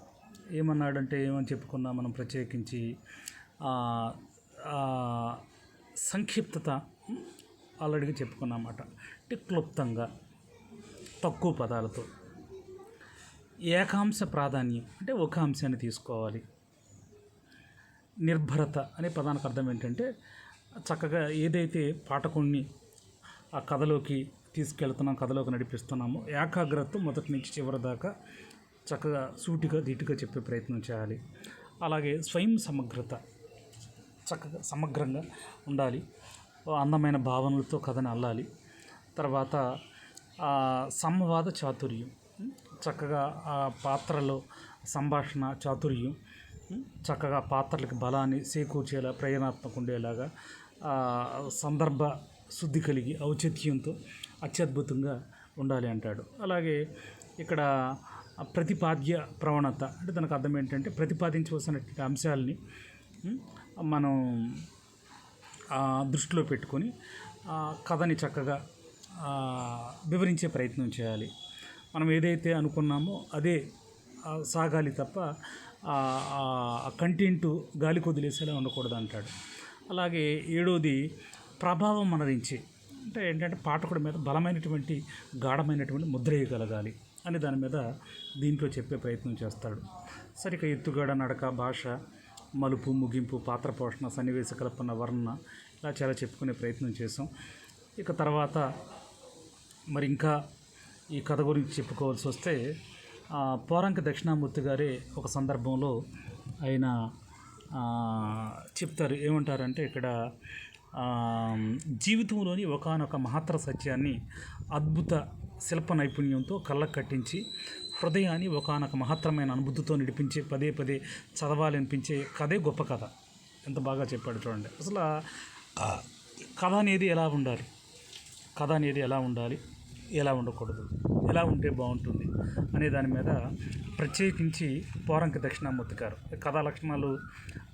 ఏమని చెప్పుకున్నాం మనం ప్రత్యేకించి సంక్షిప్తత ఆల్రెడీగా చెప్పుకున్నమాట. అంటే క్లుప్తంగా, తక్కువ పదాలతో ఏకాంశ ప్రాధాన్యం అంటే ఒక అంశాన్ని తీసుకోవాలి. నిర్భరత అనే పదానికి అర్థం ఏంటంటే చక్కగా ఏదైతే పాఠకుణ్ణి ఆ కథలోకి తీసుకెళ్తున్నాం, కథలోకి నడిపిస్తున్నామో ఏకాగ్రత మొదటి నుంచి చివరి దాకా చక్కగా సూటిగా ధీటుగా చెప్పే ప్రయత్నం చేయాలి. అలాగే స్వయం సమగ్రత, చక్కగా సమగ్రంగా ఉండాలి. అందమైన భావనలతో కథని అల్లాలి. తర్వాత సంవాద చాతుర్యం, చక్కగా ఆ పాత్రలో సంభాషణ చాతుర్యం, చక్కగా పాత్రలకు బలాన్ని చేకూర్చేలా ప్రయోగాత్మక ఉండేలాగా సందర్భ శుద్ధి కలిగి ఔచిత్యంతో అత్యద్భుతంగా ఉండాలి అంటాడు. అలాగే ఇక్కడ ప్రతిపాద్య ప్రవణత అంటే దానికి అర్థం ఏంటంటే ప్రతిపాదించవలసినటువంటి అంశాలని మనం దృష్టిలో పెట్టుకొని కథని చక్కగా వివరించే ప్రయత్నం చేయాలి. మనం ఏదైతే అనుకున్నామో అదే సాగాలి తప్ప కంటెంట్ గాలి కొదిలేసేలా ఉండకూడదు అంటాడు. అలాగే ఏడోది ప్రభావం మనరించి అంటే ఏంటంటే పాఠకుడి మీద బలమైనటువంటి గాఢమైనటువంటి ముద్ర వేయగలగాలి అని దాని మీద దీంట్లో చెప్పే ప్రయత్నం చేస్తాడు. సరిగ్గా ఎత్తుగడ, నడక, భాష, మలుపు, ముగింపు, పాత్ర పోషణ, సన్నివేశ కల్పన, వర్ణన ఇలా చాలా చెప్పుకునే ప్రయత్నం చేసాం. ఇక తర్వాత మరి ఇంకా ఈ కథ గురించి చెప్పుకోవాల్సి వస్తే పోరంక దక్షిణామూర్తి గారే ఒక సందర్భంలో ఆయన చెప్తారు. ఏమంటారంటే ఇక్కడ జీవితంలోని ఒకానొక మహత్తర సత్యాన్ని అద్భుత శిల్ప నైపుణ్యంతో కళ్ళకు కట్టించి హృదయాన్ని ఒకానొక మహత్తరమైన అనుభూతితో నడిపించే పదే పదే చదవాలనిపించే కథే గొప్ప కథ. ఎంత బాగా చెప్పాడు చూడండి. అసలు కథ అనేది ఎలా ఉండాలి, కథ అనేది ఎలా ఉండాలి, ఎలా ఉండకూడదు, ఎలా ఉంటే బాగుంటుంది అనే దాని మీద ప్రత్యేకించి పోరంక దక్షిణామూర్తి గారు కథా లక్షణాలు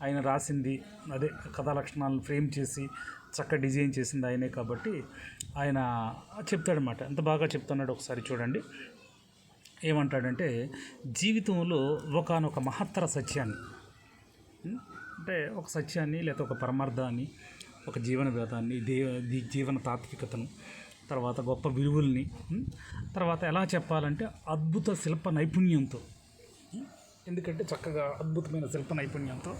ఆయన రాసింది, అదే కథా లక్షణాలను ఫ్రేమ్ చేసి చక్కగా డిజైన్ చేసింది ఆయనే కాబట్టి ఆయన చెప్తాడనమాట. ఎంత బాగా చెప్తున్నాడు ఒకసారి చూడండి. ఏమంటాడంటే జీవితంలో ఒకానొక మహత్తర సత్యాన్ని అంటే ఒక సత్యాన్ని లేదా ఒక పరమార్థాన్ని, ఒక జీవన వేదాన్ని, జీవన తాత్వికతను, తర్వాత గొప్ప విలువల్ని, తర్వాత ఎలా చెప్పాలంటే అద్భుత శిల్ప నైపుణ్యంతో, ఎందుకంటే చక్కగా అద్భుతమైన శిల్ప నైపుణ్యంతో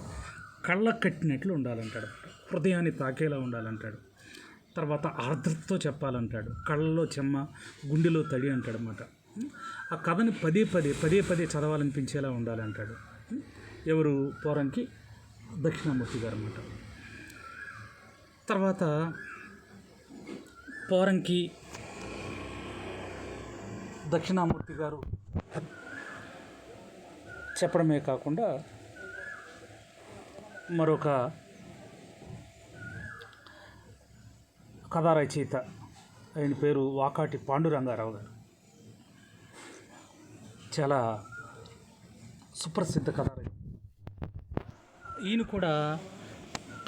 కళ్ళకు కట్టినట్లు ఉండాలంటాడు, హృదయాన్ని తాకేలా ఉండాలంటాడు. తర్వాత ఆర్ద్రతతో చెప్పాలంటాడు, కళ్ళలో చెమ్మ, గుండెలో తడి అంటాడు అన్నమాట. ఆ కథని పదే పదే చదవాలనిపించేలా ఉండాలంటాడు. ఎవరు? పోరంకి దక్షిణామూర్తి గారు అన్నమాట. తర్వాత పోరంకి దక్షిణామూర్తి గారు చెప్పడమే కాకుండా మరొక కథా రచయిత, ఆయన పేరు వాకాటి పాండురంగారావు గారు. చాలా సుప్రసిద్ధ కథా రచయిత. ఈయన కూడా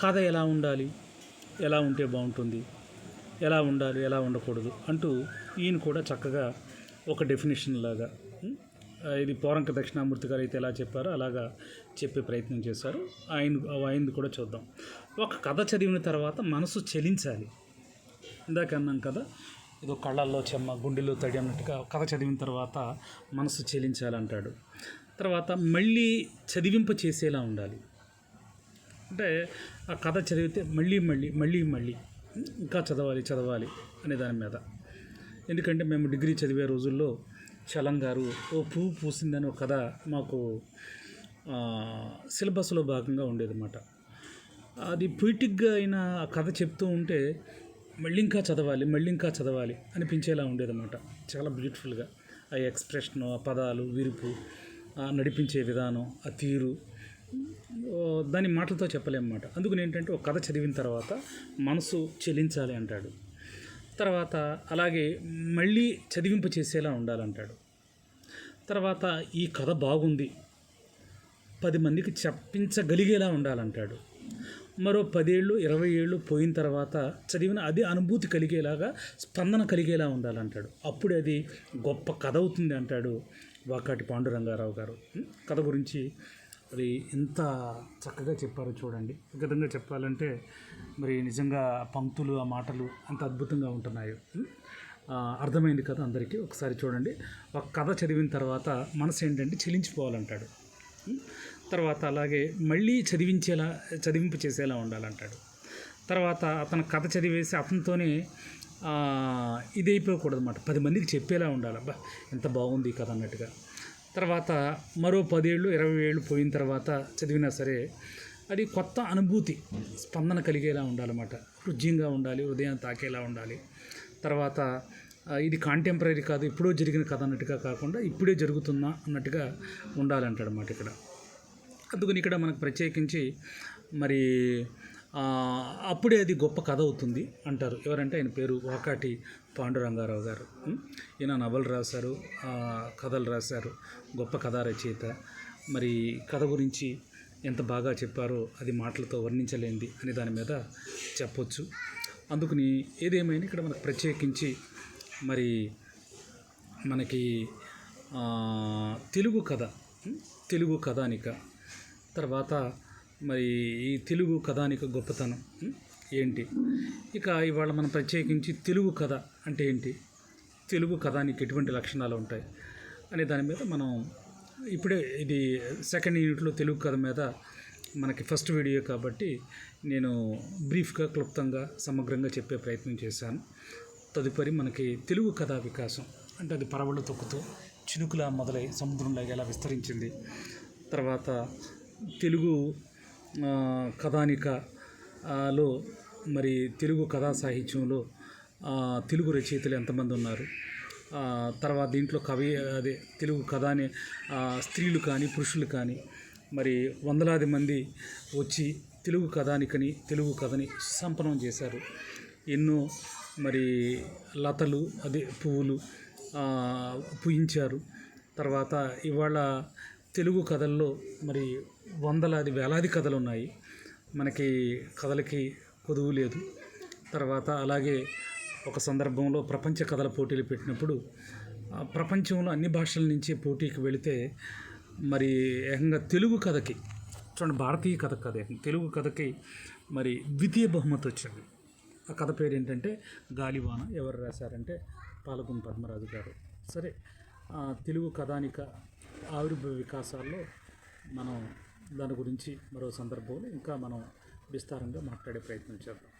కథ ఎలా ఉండాలి, ఎలా ఉంటే బాగుంటుంది, ఎలా ఉండాలి, ఎలా ఉండకూడదు అంటూ ఈయన కూడా చక్కగా ఒక డెఫినేషన్ లాగా ఇది పోరంక దక్షిణామూర్తి గారు అయితే ఎలా చెప్పారో అలాగా చెప్పే ప్రయత్నం చేశారు. ఆయనది కూడా చూద్దాం. ఒక కథ చదివిన తర్వాత మనసు చలించాలి. ఇందాక అన్నాం కదా, ఏదో కళ్ళల్లో చెమ్మ, గుండెలో తడి అన్నట్టుగా కథ చదివిన తర్వాత మనసు చలించాలంటాడు. తర్వాత మళ్ళీ చదివింప చేసేలా ఉండాలి. అంటే ఆ కథ చదివితే మళ్ళీ ఇంకా చదవాలి అనే దాని మీద. ఎందుకంటే మేము డిగ్రీ చదివే రోజుల్లో చలం గారు ఓ పువ్వు పూసిందని ఒక కథ మాకు సిలబస్లో భాగంగా ఉండేదన్నమాట. అది పొయిటిక్గా అయిన ఆ కథ చెప్తూ ఉంటే మళ్ళీ ఇంకా చదవాలి అనిపించేలా ఉండేదన్నమాట. చాలా బ్యూటిఫుల్గా ఆ ఎక్స్ప్రెషను, ఆ పదాలు, విరుపు, నడిపించే విధానం, ఆ తీరు దాని మాటలతో చెప్పలేమన్నమాట. అందుకని ఏంటంటే ఒక కథ చదివిన తర్వాత మనసు చెలించాలి అంటాడు. తర్వాత అలాగే మళ్ళీ చదివింప చేసేలా ఉండాలంటాడు. తర్వాత ఈ కథ బాగుంది, 10 మందికి చెప్పించగలిగేలా ఉండాలంటాడు. మరో 10 ఏళ్ళు 20 ఏళ్ళు పోయిన తర్వాత చదివిన అదే అనుభూతి కలిగేలాగా, స్పందన కలిగేలా ఉండాలంటాడు. అప్పుడు అది గొప్ప కథ అవుతుంది అంటాడు వాకాటి పాండురంగారావు గారు. కథ గురించి మరి ఎంత చక్కగా చెప్పారో చూడండి. ఒక విధంగా చెప్పాలంటే మరి నిజంగా పంక్తులు, ఆ మాటలు ఎంత అద్భుతంగా ఉంటున్నాయో. అర్థమైంది కదా అందరికీ? ఒకసారి చూడండి. ఒక కథ చదివిన తర్వాత మనసు ఏంటంటే చెలించిపోవాలంటాడు. తర్వాత అలాగే మళ్ళీ చదివింపు చేసేలా ఉండాలంటాడు. తర్వాత అతను కథ చదివేసి అతనితోనే ఇదైపోకూడదు అన్నమాట. 10 మందికి చెప్పేలా ఉండాలి. అబ్బా ఎంత బాగుంది ఈ కథ అన్నట్టుగా. తర్వాత మరో 10 ఏళ్ళు 20 ఏళ్ళు పోయిన తర్వాత చదివినా సరే అది కొత్త అనుభూతి స్పందన కలిగేలా ఉండాలన్నమాట. హృద్యంగా ఉండాలి, హృదయం తాకేలా ఉండాలి. తర్వాత ఇది కాంటెంపరీ కాదు, ఇప్పుడో జరిగిన కథ అన్నట్టుగా కాకుండా ఇప్పుడే జరుగుతున్నా అన్నట్టుగా ఉండాలంటాడు అన్నమాట ఇక్కడ. అందుకని ఇక్కడ మనకు ప్రత్యేకించి మరి అప్పుడే అది గొప్ప కథ అవుతుంది అంటారు. ఎవరంటే ఆయన పేరు వాకాటి పాండురంగారావు గారు. ఈయన నవలు రాశారు, కథలు రాశారు, గొప్ప కథా రచయిత. మరి కథ గురించి ఎంత బాగా చెప్పారో అది మాటలతో వర్ణించలేంది అని దాని మీద చెప్పొచ్చు. అందుకని ఏదేమైనా ఇక్కడ మనకు ప్రత్యేకించి మరి మనకి తెలుగు కథ, తెలుగు కథానిక, తర్వాత మరి ఈ తెలుగు కథానిక గొప్పతనం ఏంటి, ఇక ఇవాళ మనం ప్రత్యేకించి తెలుగు కథ అంటే ఏంటి, తెలుగు కథానికి ఎటువంటి లక్షణాలు ఉంటాయి అనే దాని మీద మనం ఇప్పుడే ఇది సెకండ్ యూనిట్లో తెలుగు కథ మీద మనకి ఫస్ట్ వీడియో కాబట్టి నేను బ్రీఫ్గా క్లుప్తంగా సమగ్రంగా చెప్పే ప్రయత్నం చేశాను. తదుపరి మనకి తెలుగు కథా వికాసం అంటే అది పరవళ్ళు తొక్కుతూ చినుకులా మొదలై సముద్రంలో ఎలా విస్తరించింది, తర్వాత తెలుగు కథానికలో మరి తెలుగు కథా సాహిత్యంలో తెలుగు రచయితలు ఎంతమంది ఉన్నారు, తర్వాత దీంట్లో అదే తెలుగు కథాని స్త్రీలు కానీ పురుషులు కానీ మరి వందలాది మంది వచ్చి తెలుగు కథానికని తెలుగు కథని సుసంపన్నం చేశారు. ఎన్నో మరి లతలు అదే పువ్వులు పూయించారు. తర్వాత ఇవాళ తెలుగు కథల్లో మరి వందలాది వేలాది కథలు ఉన్నాయి. మనకి కథలకి కొదువు లేదు. తర్వాత అలాగే ఒక సందర్భంలో ప్రపంచ కథల పోటీలు పెట్టినప్పుడు ప్రపంచంలో అన్ని భాషల నుంచి పోటీకి వెళితే మరి ఏకంగా తెలుగు కథకి చూడండి, భారతీయ కథ కథ తెలుగు కథకి మరి ద్వితీయ బహుమతి వచ్చింది. ఆ కథ పేరు ఏంటంటే గాలివాన. ఎవరు రాశారంటే పాలగుం పద్మరాజు గారు. సరే, తెలుగు కథానిక ఆవిర్భావ వికాసాల్లో మనం దాని గురించి మరో సందర్భంలో ఇంకా మనం విస్తారంగా మాట్లాడే ప్రయత్నం చేద్దాం.